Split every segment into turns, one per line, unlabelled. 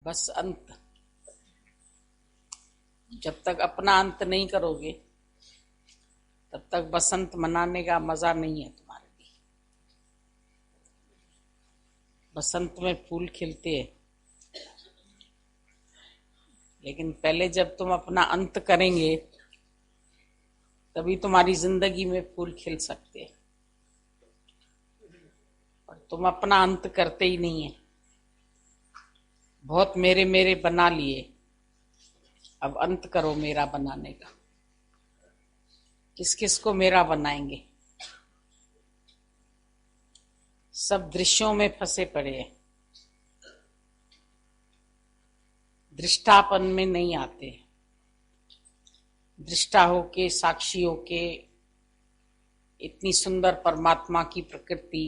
बस अंत। जब तक अपना अंत नहीं करोगे तब तक बसंत मनाने का मजा नहीं है तुम्हारे लिए। बसंत में फूल खिलते हैं, लेकिन पहले जब तुम अपना अंत करेंगे तभी तुम्हारी जिंदगी में फूल खिल सकते हैं। और तुम अपना अंत करते ही नहीं है। बहुत मेरे मेरे बना लिए, अब अंत करो मेरा बनाने का। किस किस को मेरा बनाएंगे? सब दृश्यों में फंसे पड़े हैं, दृष्टापन में नहीं आते। दृष्टा होके, साक्षी होके, इतनी सुंदर परमात्मा की प्रकृति,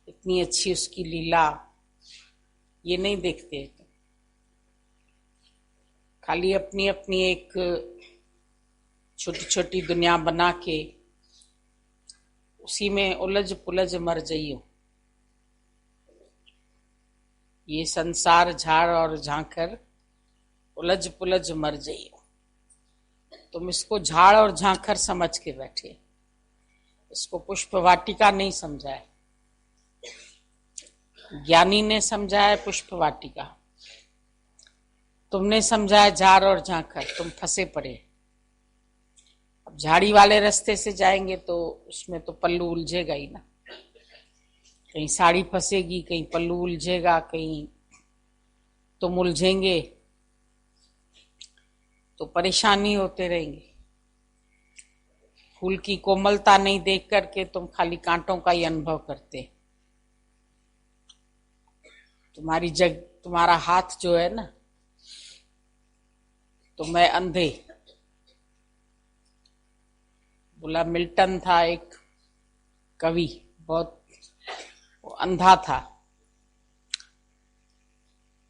इतनी अच्छी उसकी लीला, ये नहीं देखते। खाली अपनी अपनी एक छोटी छोटी दुनिया बना के उसी में उलझ पुलझ मर जाइयो। ये संसार झाड़ और झांकर उलझ पुलझ मर जाइयो। तुम इसको झाड़ और झांकर समझ के बैठे, इसको पुष्प वाटिका नहीं समझा है। ज्ञानी ने समझा है पुष्प वाटिका, तुमने समझा है झाड़ और झांकर। तुम फंसे पड़े। अब झाड़ी वाले रास्ते से जाएंगे तो उसमें तो पल्लू उलझेगा ही ना। कहीं साड़ी फंसेगी, कहीं पल्लू उलझेगा, कहीं तुम उलझेंगे, तो परेशानी होते रहेंगे। फूल की कोमलता नहीं देख करके तुम खाली कांटों का ही अनुभव करते। तुम्हारा हाथ जो है ना, तो मैं अंधे। बोला मिल्टन था एक कवि, बहुत वो अंधा था,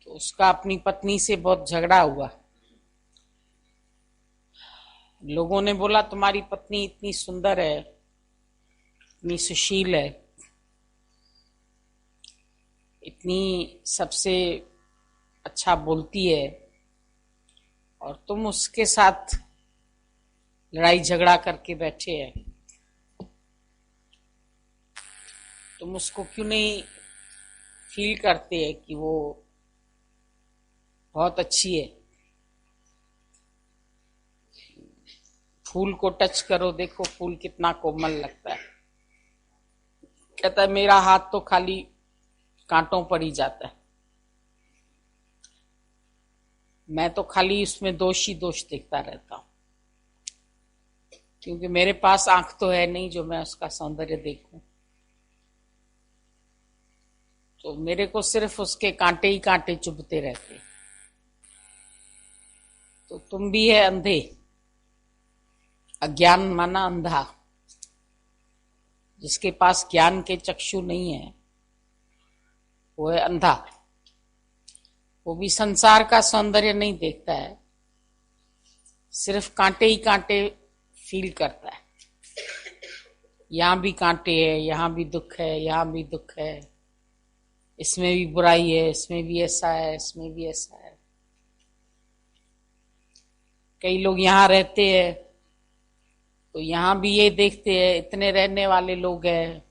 तो उसका अपनी पत्नी से बहुत झगड़ा हुआ। लोगों ने बोला तुम्हारी पत्नी इतनी सुंदर है, इतनी सुशील है, इतनी सबसे अच्छा बोलती है, और तुम उसके साथ लड़ाई झगड़ा करके बैठे हैं। तुम उसको क्यों नहीं फील करते हैं कि वो बहुत अच्छी है? फूल को टच करो, देखो फूल कितना कोमल लगता है। कहता है मेरा हाथ तो खाली कांटों पर ही जाता है, मैं तो खाली उसमें दोष ही दोष देखता रहता हूं, क्योंकि मेरे पास आंख तो है नहीं जो मैं उसका सौंदर्य देखूं। तो मेरे को सिर्फ उसके कांटे ही कांटे चुभते रहते। तो तुम भी है अंधे। अज्ञान माना अंधा। जिसके पास ज्ञान के चक्षु नहीं है वो है अंधा। वो भी संसार का सौंदर्य नहीं देखता है, सिर्फ कांटे ही कांटे फील करता है। यहां भी कांटे है, यहां भी दुख है, यहां भी दुख है, इसमें भी बुराई है, इसमें भी ऐसा है, इसमें भी ऐसा है। कई लोग यहाँ रहते हैं तो यहाँ भी ये देखते हैं इतने रहने वाले लोग हैं,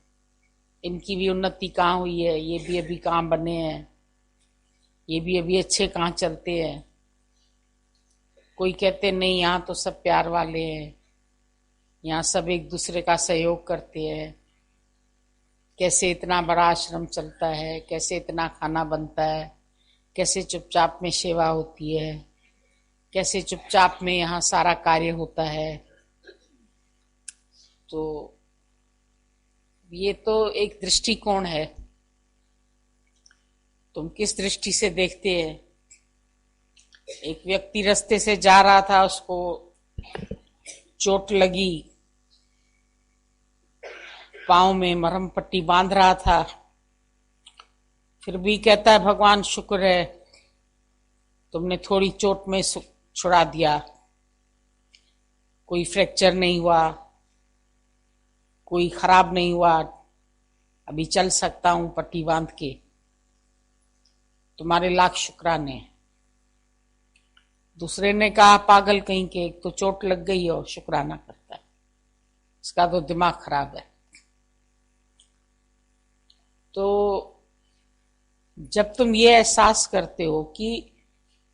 इनकी भी उन्नति कहाँ हुई है, ये भी अभी कहाँ बने हैं, ये भी अभी अच्छे कहाँ चलते हैं। कोई कहते नहीं यहाँ तो सब प्यार वाले हैं, यहाँ सब एक दूसरे का सहयोग करते हैं, कैसे इतना बड़ा आश्रम चलता है, कैसे इतना खाना बनता है, कैसे चुपचाप में सेवा होती है, कैसे चुपचाप में यहाँ सारा कार्य होता है। तो ये तो एक दृष्टिकोण है, तुम किस दृष्टि से देखते हैं। एक व्यक्ति रास्ते से जा रहा था, उसको चोट लगी, पांव में मरहम पट्टी बांध रहा था, फिर भी कहता है भगवान शुक्र है तुमने थोड़ी चोट में छुड़ा दिया, कोई फ्रैक्चर नहीं हुआ, कोई खराब नहीं हुआ, अभी चल सकता हूं पट्टी बांध के। तुम्हारे लाख शुक्राने हैं। दूसरे ने कहा पागल कहीं के, एक तो चोट लग गई और शुक्राना करता है, इसका तो दिमाग खराब है। तो जब तुम ये एहसास करते हो कि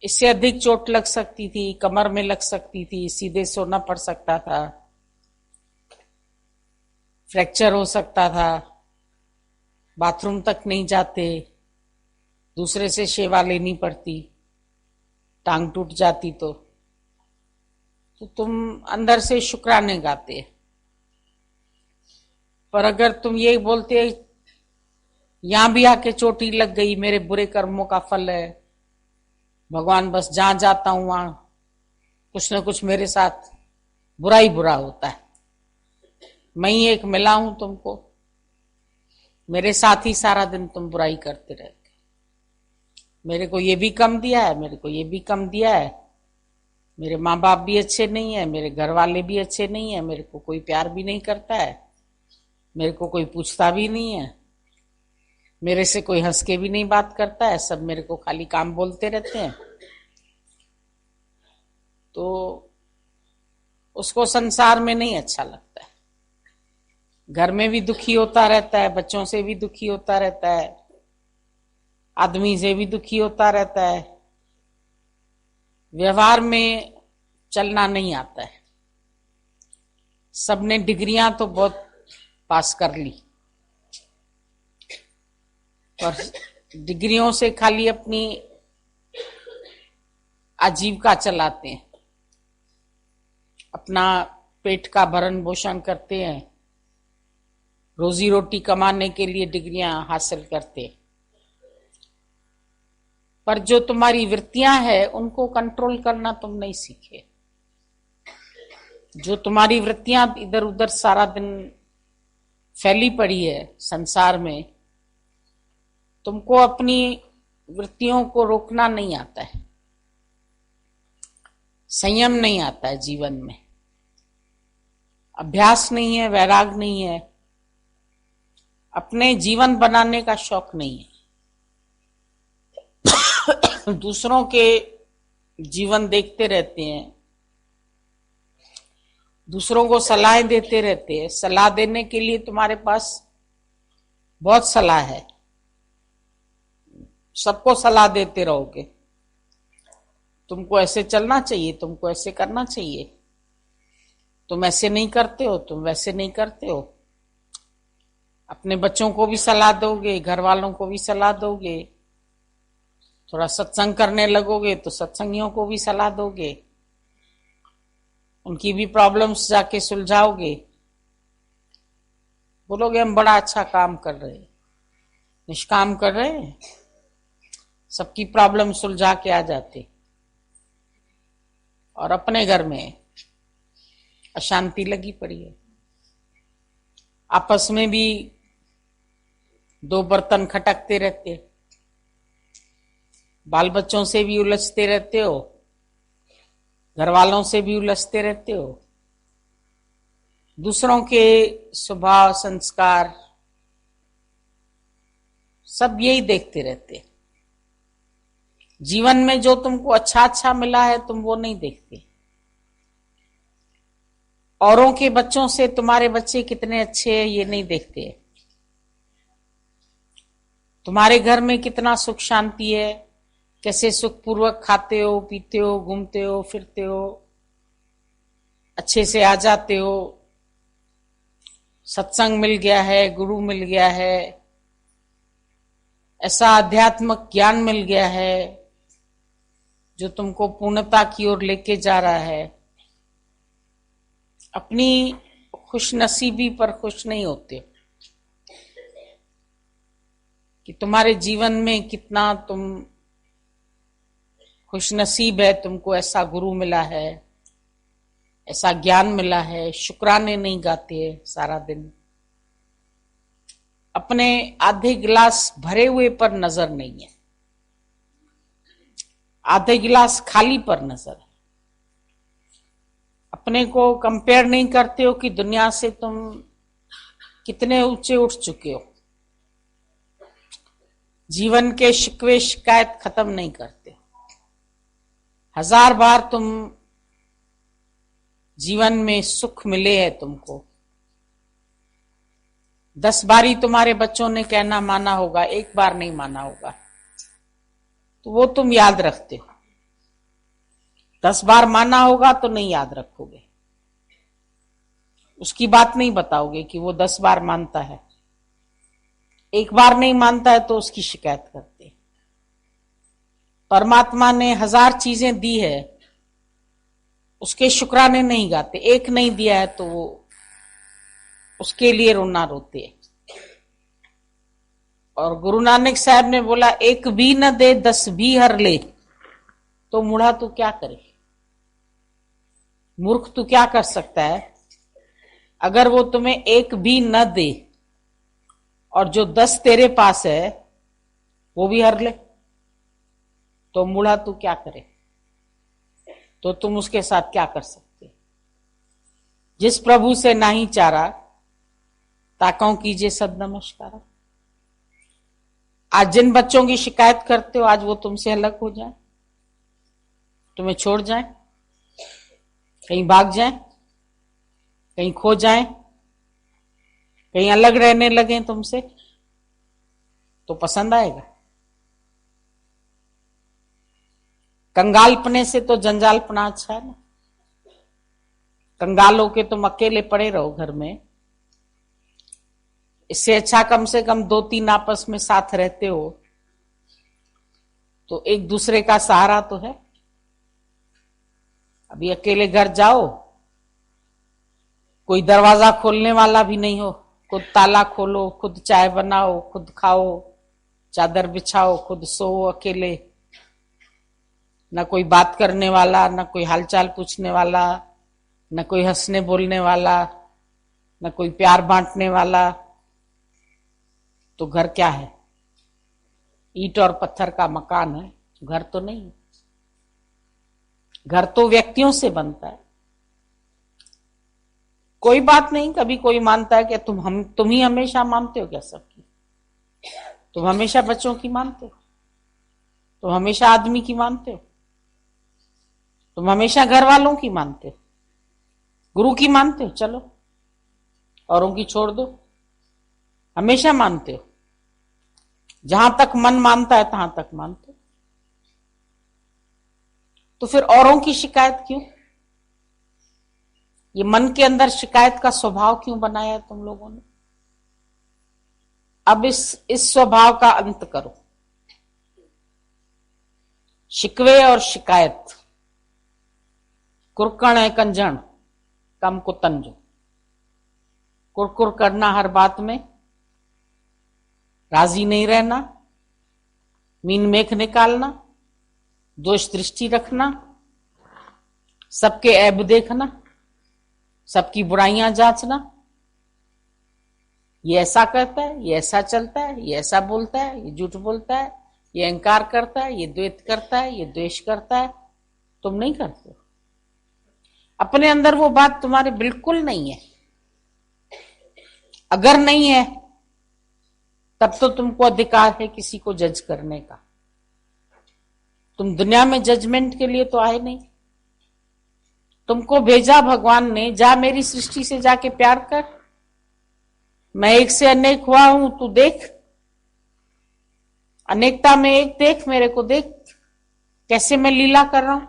इससे अधिक चोट लग सकती थी, कमर में लग सकती थी, सीधे सोना पड़ सकता था, फ्रैक्चर हो सकता था, बाथरूम तक नहीं जाते, दूसरे से सेवा लेनी पड़ती, टांग टूट जाती तो तुम अंदर से शुक्राने गाते। पर अगर तुम ये बोलते यहां भी आके चोटी लग गई, मेरे बुरे कर्मों का फल है, भगवान बस जहां जाता हूं वहां कुछ न कुछ मेरे साथ बुरा ही बुरा होता है, मैं ही एक मिला हूं तुमको, मेरे साथ ही सारा दिन तुम बुराई करते रहते, मेरे को ये भी कम दिया है, मेरे को ये भी कम दिया है, मेरे माँ बाप भी अच्छे नहीं है, मेरे घर वाले भी अच्छे नहीं है, मेरे को कोई प्यार भी नहीं करता है, मेरे को कोई पूछता भी नहीं है, मेरे से कोई हंस के भी नहीं बात करता है, सब मेरे को खाली काम बोलते रहते हैं। तो उसको संसार में नहीं अच्छा लगता है, घर में भी दुखी होता रहता है, बच्चों से भी दुखी होता रहता है, आदमी से भी दुखी होता रहता है, व्यवहार में चलना नहीं आता है। सबने डिग्रियां तो बहुत पास कर ली, पर डिग्रियों से खाली अपनी आजीविका चलाते हैं, अपना पेट का भरण पोषण करते हैं, रोजी रोटी कमाने के लिए डिग्रियां हासिल करते हैं। पर जो तुम्हारी वृत्तियां हैं उनको कंट्रोल करना तुम नहीं सीखे। जो तुम्हारी वृत्तियां इधर उधर सारा दिन फैली पड़ी है संसार में, तुमको अपनी वृत्तियों को रोकना नहीं आता है, संयम नहीं आता है जीवन में, अभ्यास नहीं है, वैराग नहीं है, अपने जीवन बनाने का शौक नहीं है, दूसरों के जीवन देखते रहते हैं, दूसरों को सलाहें देते रहते हैं। सलाह देने के लिए तुम्हारे पास बहुत सलाह है, सबको सलाह देते रहोगे, तुमको ऐसे चलना चाहिए, तुमको ऐसे करना चाहिए, तुम ऐसे नहीं करते हो, तुम वैसे नहीं करते हो। अपने बच्चों को भी सलाह दोगे, घर वालों को भी सलाह दोगे, थोड़ा सत्संग करने लगोगे तो सत्संगियों को भी सलाह दोगे, उनकी भी प्रॉब्लम्स जाके सुलझाओगे, बोलोगे हम बड़ा अच्छा काम कर रहे हैं, निष्काम कर रहे हैं, सबकी प्रॉब्लम सुलझा के आ जाते, और अपने घर में अशांति लगी पड़ी है। आपस में भी दो बर्तन खटकते रहते, बाल बच्चों से भी उलझते रहते हो, घर वालों से भी उलझते रहते हो, दूसरों के स्वभाव संस्कार सब यही देखते रहते। जीवन में जो तुमको अच्छा अच्छा मिला है तुम वो नहीं देखते। औरों के बच्चों से तुम्हारे बच्चे कितने अच्छे हैं ये नहीं देखते। तुम्हारे घर में कितना सुख शांति है, कैसे सुखपूर्वक खाते हो, पीते हो, घूमते हो, फिरते हो, अच्छे से आ जाते हो, सत्संग मिल गया है, गुरु मिल गया है, ऐसा आध्यात्मिक ज्ञान मिल गया है जो तुमको पूर्णता की ओर लेके जा रहा है। अपनी खुशनसीबी पर खुश नहीं होते कि तुम्हारे जीवन में कितना तुम खुशनसीब है, तुमको ऐसा गुरु मिला है, ऐसा ज्ञान मिला है। शुक्राने नहीं गाते सारा दिन, अपने आधे गिलास भरे हुए पर नजर नहीं है, आधे गिलास खाली पर नजर है। अपने को कंपेयर नहीं करते हो कि दुनिया से तुम कितने ऊंचे उठ चुके हो। जीवन के शिकवे शिकायत खत्म नहीं करते। 1000 बार तुम जीवन में सुख मिले है तुमको, 10 बारी तुम्हारे बच्चों ने कहना माना होगा, एक बार नहीं माना होगा, तो वो तुम याद रखते हो। 10 बार माना होगा तो नहीं याद रखोगे, उसकी बात नहीं बताओगे कि वो 10 बार मानता है। एक बार नहीं मानता है तो उसकी शिकायत करते। परमात्मा ने 1000 चीजें दी है, उसके शुक्राने नहीं गाते। एक नहीं दिया है तो वो उसके लिए रोना रोते हैं। और गुरु नानक साहब ने बोला, एक भी न दे 10 भी हर ले, तो मुढ़ा तू क्या करे? मूर्ख तू क्या कर सकता है? अगर वो तुम्हें एक भी न दे और जो 10 तेरे पास है वो भी हर ले, तो मुढ़ा तू क्या करे? तो तुम उसके साथ क्या कर सकते? जिस प्रभु से नहीं चारा, ताकों कीजिए सद नमस्कार। आज जिन बच्चों की शिकायत करते हो, आज वो तुमसे अलग हो जाए, तुम्हें छोड़ जाए, कहीं भाग जाए, कहीं खो जाए, कहीं अलग रहने लगे तुमसे, तो पसंद आएगा? कंगालपने से तो जंजालपना अच्छा है ना। कंगाल होके तुम अकेले पड़े रहो घर में, इससे अच्छा कम से कम 2-3 आपस में साथ रहते हो तो एक दूसरे का सहारा तो है। अभी अकेले घर जाओ, कोई दरवाजा खोलने वाला भी नहीं हो, खुद ताला खोलो, खुद चाय बनाओ, खुद खाओ, चादर बिछाओ, खुद सो अकेले, न कोई बात करने वाला, न कोई हालचाल पूछने वाला, न कोई हंसने बोलने वाला, न कोई प्यार बांटने वाला, तो घर क्या है? ईंट और पत्थर का मकान है, घर तो नहीं है। घर तो व्यक्तियों से बनता है। कोई बात नहीं, कभी कोई मानता है कि तुम ही हमेशा मानते हो क्या सबकी? तुम हमेशा बच्चों की मानते हो? तुम हमेशा आदमी की मानते हो? तुम हमेशा घर वालों की मानते हो? गुरु की मानते हो? चलो औरों की छोड़ दो, हमेशा मानते हो। जहां तक मन मानता है तहां तक मानते हो। तो फिर औरों की शिकायत क्यों? ये मन के अंदर शिकायत का स्वभाव क्यों बनाया है तुम लोगों ने? अब इस स्वभाव का अंत करो। शिकवे और शिकायत, कुरकण है कंजण, कम को तंज। कुरकुर करना हर बात में, राजी नहीं रहना, मीन मेख निकालना, दोष दृष्टि रखना, सबके ऐब देखना, सबकी बुराइयां जांचना। ये ऐसा करता है, ये ऐसा चलता है, ये ऐसा बोलता है, ये झूठ बोलता है, ये अहंकार करता है, ये द्वेष करता है, ये द्वेष करता है। तुम नहीं करते हो। अपने अंदर वो बात तुम्हारे बिल्कुल नहीं है। अगर नहीं है तब तो तुमको अधिकार है किसी को जज करने का। तुम दुनिया में जजमेंट के लिए तो आए नहीं। तुमको भेजा भगवान ने, जा मेरी सृष्टि से जाके प्यार कर। मैं एक से अनेक हुआ हूं, तू देख, अनेकता में एक देख, मेरे को देख कैसे मैं लीला कर रहा हूं।